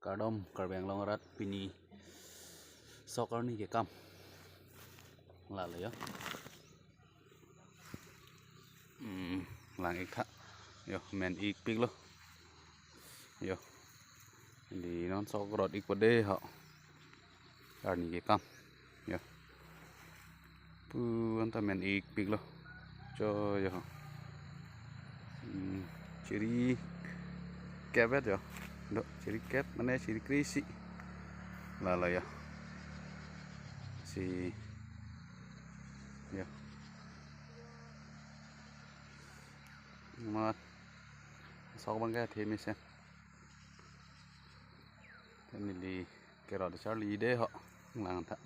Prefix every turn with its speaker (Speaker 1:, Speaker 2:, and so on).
Speaker 1: Kardom karbeng longarat pini soccer ni ke kam lalu ya lang ik thak yo men ik pik lo yo di non soccer ik pade họ ni ke kam yo pu anta men ik pik lo cho yo ciri kebet yo do ciri kep mana ciri krisi lalu ya si ya mà sau bằng cái thì mình xem thì mình đi cái đó để xử lý để họ làm thật